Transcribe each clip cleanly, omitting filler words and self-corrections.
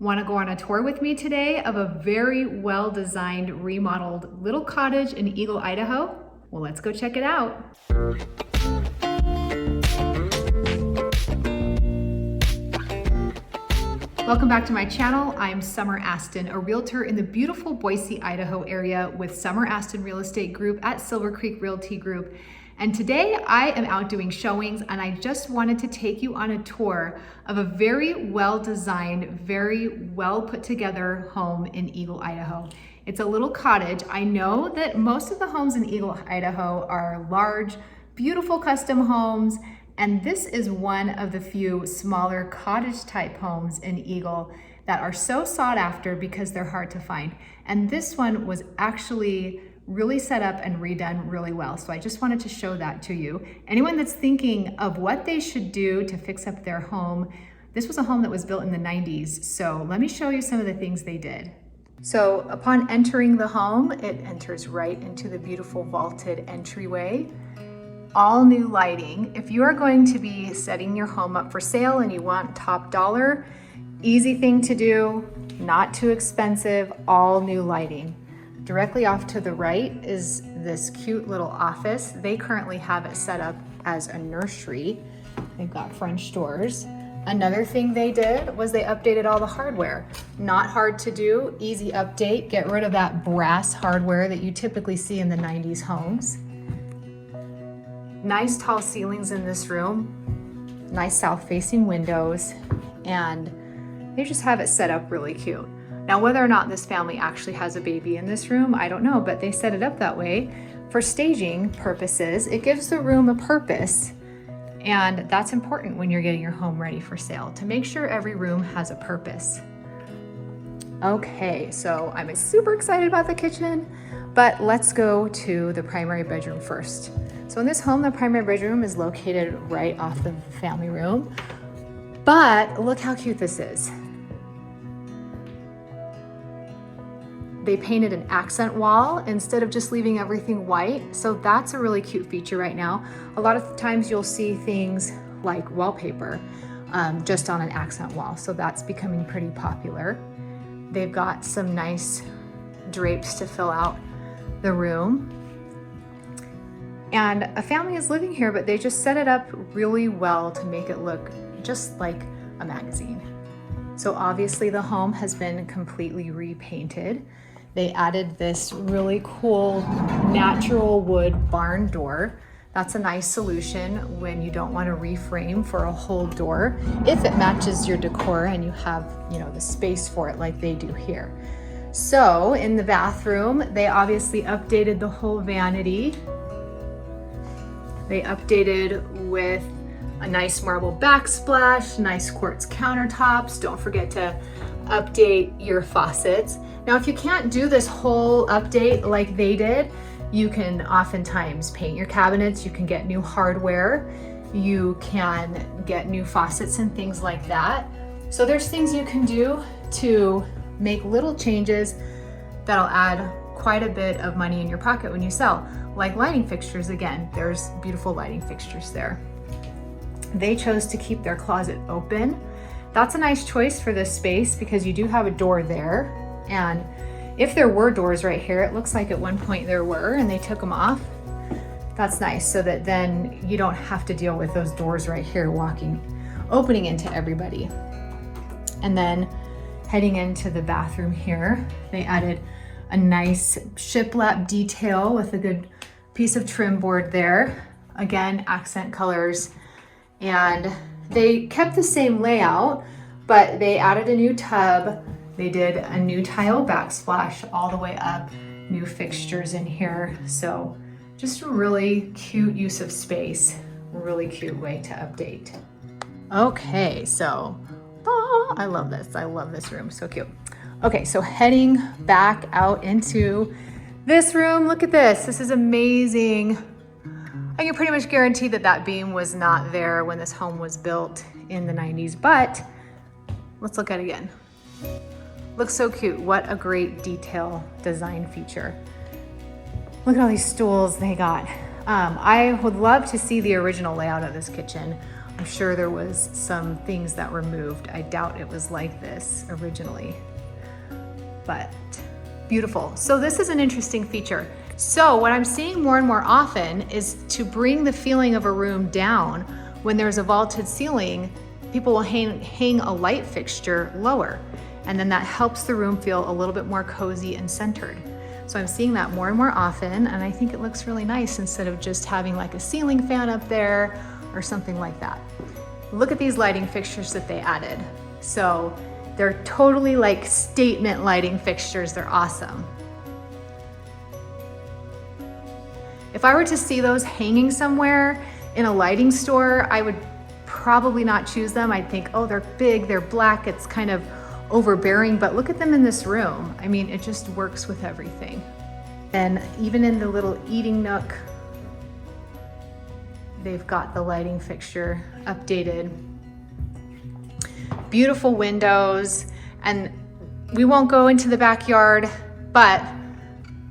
Want to go on a tour with me today of a very well-designed, remodeled little cottage in Eagle, Idaho? Well, let's go check it out. Welcome back to my channel. I'm Summer Aston, a realtor in the beautiful Boise, Idaho area with Summer Aston Real Estate Group at Silver Creek Realty Group. And today I am out doing showings, and I just wanted to take you on a tour of a very well-designed, very well put together home in Eagle, Idaho. It's a little cottage. I know that most of the homes in Eagle, Idaho are large, beautiful custom homes, and this is one of the few smaller cottage type homes in Eagle that are so sought after because they're hard to find. And this one was actually really set up and redone really well. So I just wanted to show that to you. Anyone that's thinking of what they should do to fix up their home, this was a home that was built in the 90s. So let me show you some of the things they did. So upon entering the home, it enters right into the beautiful vaulted entryway. All new lighting. If you are going to be setting your home up for sale and you want top dollar, easy thing to do, not too expensive, all new lighting. Directly off to the right is this cute little office. They currently have it set up as a nursery. They've got French doors. Another thing they did was they updated all the hardware. Not hard to do, easy update. Get rid of that brass hardware that you typically see in the 90s homes. Nice tall ceilings in this room. Nice south-facing windows. And they just have it set up really cute. Now, whether or not this family actually has a baby in this room, I don't know, but they set it up that way for staging purposes. It gives the room a purpose, and that's important when you're getting your home ready for sale, to make sure every room has a purpose. Okay, so I'm super excited about the kitchen, but let's go to the primary bedroom first. So in this home, the primary bedroom is located right off the family room, but look how cute this is. They painted an accent wall instead of just leaving everything white. So that's a really cute feature right now. A lot of times you'll see things like wallpaper just on an accent wall. So that's becoming pretty popular. They've got some nice drapes to fill out the room. And a family is living here, but they just set it up really well to make it look just like a magazine. So obviously the home has been completely repainted. They added this really cool natural wood barn door. That's a nice solution when you don't want to reframe for a whole door, if it matches your decor and you have, the space for it like they do here. So in the bathroom, they obviously updated the whole vanity. They updated with a nice marble backsplash, nice quartz countertops. Don't forget to update your faucets. Now, if you can't do this whole update like they did, you can oftentimes paint your cabinets, you can get new hardware, you can get new faucets and things like that. So there's things you can do to make little changes that'll add quite a bit of money in your pocket when you sell. Like lighting fixtures, again, there's beautiful lighting fixtures there. They chose to keep their closet open. That's a nice choice for this space because you do have a door there. And if there were doors right here, it looks like at one point there were, and they took them off. That's nice, so that then you don't have to deal with those doors right here opening into everybody. And then heading into the bathroom here, they added a nice shiplap detail with a good piece of trim board there. Again, accent colors. And they kept the same layout, but they added a new tub. They did a new tile backsplash all the way up, new fixtures in here. So just a really cute use of space, really cute way to update. Okay, so I love this. I love this room, so cute. Okay, so heading back out into this room, look at this. This is amazing. I can pretty much guarantee that that beam was not there when this home was built in the 90s, but let's look at it again. Looks so cute. What a great detail design feature. Look at all these stools they got. I would love to see the original layout of this kitchen. I'm sure there was some things that were moved. I doubt it was like this originally, but beautiful. So this is an interesting feature. So what I'm seeing more and more often is to bring the feeling of a room down. When there's a vaulted ceiling, people will hang a light fixture lower, and then that helps the room feel a little bit more cozy and centered. So I'm seeing that more and more often, and I think it looks really nice instead of just having like a ceiling fan up there or something like that. Look at these lighting fixtures that they added. So they're totally like statement lighting fixtures. They're awesome. If I were to see those hanging somewhere in a lighting store, I would probably not choose them. I'd think, oh, they're big, they're black, it's kind of overbearing, but look at them in this room. I mean, it just works with everything. And even in the little eating nook, they've got the lighting fixture updated. Beautiful windows, and we won't go into the backyard, but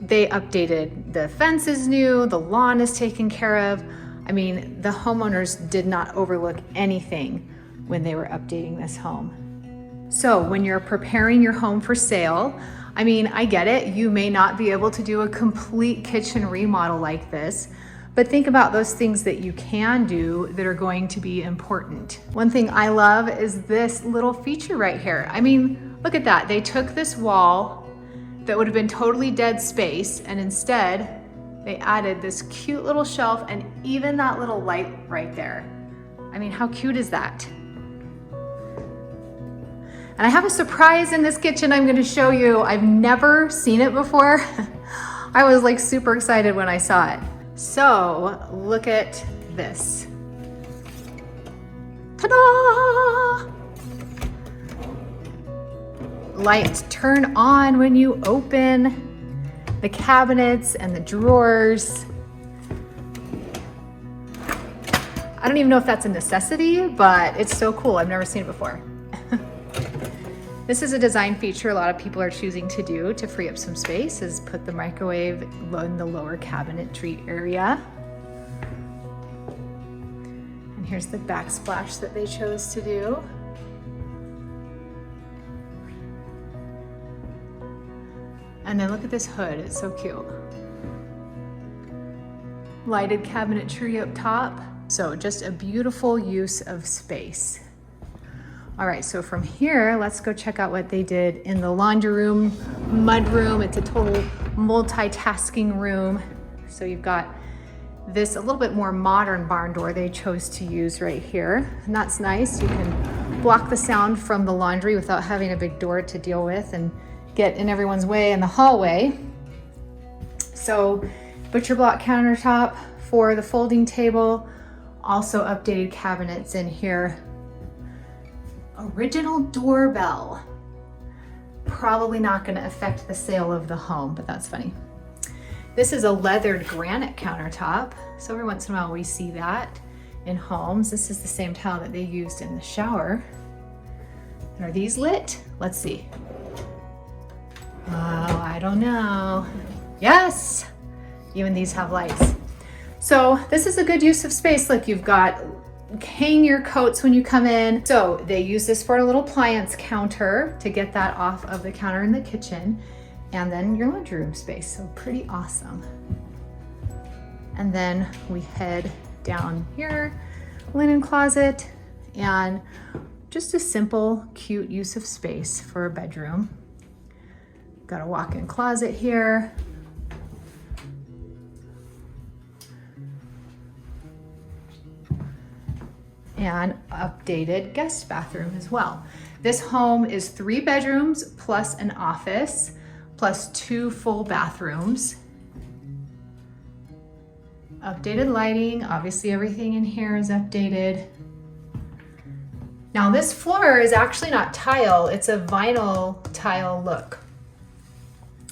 they updated. The fence is new, the lawn is taken care of. I mean, the homeowners did not overlook anything when they were updating this home. So when you're preparing your home for sale, I mean, I get it. You may not be able to do a complete kitchen remodel like this, but think about those things that you can do that are going to be important. One thing I love is this little feature right here. I mean, look at that. They took this wall that would have been totally dead space, and instead they added this cute little shelf and even that little light right there. I mean, how cute is that? And I have a surprise in this kitchen I'm gonna show you. I've never seen it before. I was like super excited when I saw it. So look at this. Ta-da! Lights turn on when you open the cabinets and the drawers. I don't even know if that's a necessity, but it's so cool. I've never seen it before. This is a design feature a lot of people are choosing to do to free up some space, is put the microwave in the lower cabinetry area. And here's the backsplash that they chose to do. And then look at this hood, it's so cute. Lighted cabinetry up top. So just a beautiful use of space. All right, so from here, let's go check out what they did in the laundry room, mudroom. It's a total multitasking room. So you've got this a little bit more modern barn door they chose to use right here. And that's nice. You can block the sound from the laundry without having a big door to deal with and get in everyone's way in the hallway. So butcher block countertop for the folding table, also updated cabinets in here. Original doorbell. Probably not going to affect the sale of the home, but that's funny. This is a leathered granite countertop. So every once in a while we see that in homes. This is the same tile that they used in the shower. And are these lit? Let's see. Oh, I don't know. Yes, even these have lights. So this is a good use of space. Look, you've got hang your coats when you come in. So they use this for a little appliance counter to get that off of the counter in the kitchen, and then your laundry room space. So pretty awesome. And then we head down here, linen closet, and just a simple, cute use of space for a bedroom. Got a walk-in closet here. And updated guest bathroom as well. This home is 3 bedrooms plus an office, plus 2 full bathrooms. Updated lighting, obviously everything in here is updated. Now this floor is actually not tile, it's a vinyl tile look.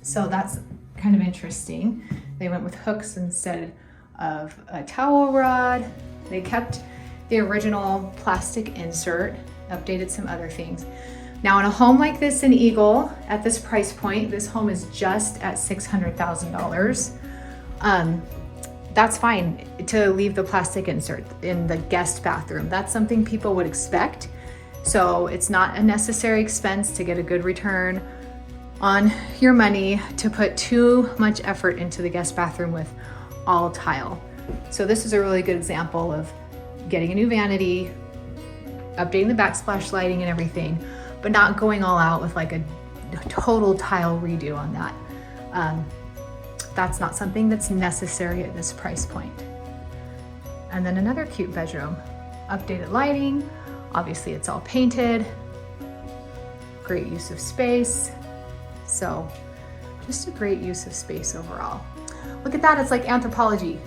So that's kind of interesting. They went with hooks instead of a towel rod. They kept the original plastic insert, updated some other things. Now in a home like this in Eagle, at this price point, this home is just at $600,000. that's fine to leave the plastic insert in the guest bathroom. That's something people would expect. So it's not a necessary expense to get a good return on your money to put too much effort into the guest bathroom with all tile. So this is a really good example of getting a new vanity, updating the backsplash lighting and everything, but not going all out with like a total tile redo on that. That's not something that's necessary at this price point. And then another cute bedroom, updated lighting. Obviously it's all painted, great use of space. So just a great use of space overall. Look at that, it's like anthropology.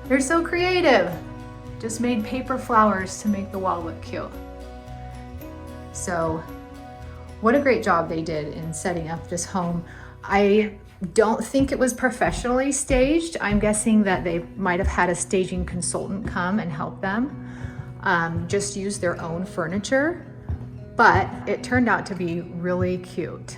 They're so creative. Just made paper flowers to make the wall look cute. So what a great job they did in setting up this home. I don't think it was professionally staged. I'm guessing that they might have had a staging consultant come and help them. Just use their own furniture, but it turned out to be really cute.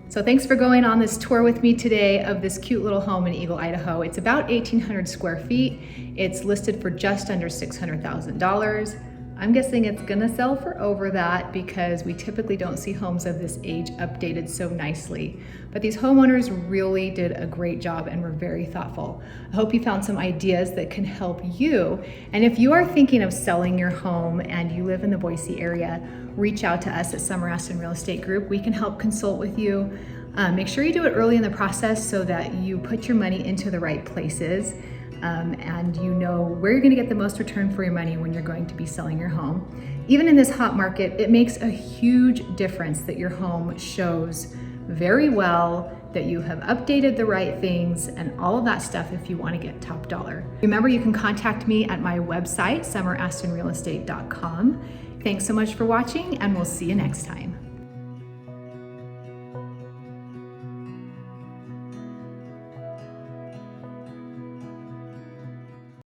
So thanks for going on this tour with me today of this cute little home in Eagle, Idaho. It's about 1,800 square feet. It's listed for just under $600,000. I'm guessing it's gonna sell for over that because we typically don't see homes of this age updated so nicely. But these homeowners really did a great job and were very thoughtful. I hope you found some ideas that can help you. And if you are thinking of selling your home and you live in the Boise area, reach out to us at Summer Aston Real Estate Group. We can help consult with you. Make sure you do it early in the process so that you put your money into the right places. And you know where you're gonna get the most return for your money when you're going to be selling your home. Even in this hot market, it makes a huge difference that your home shows very well, that you have updated the right things and all of that stuff if you wanna get top dollar. Remember, you can contact me at my website, summerastonrealestate.com. Thanks so much for watching, and we'll see you next time.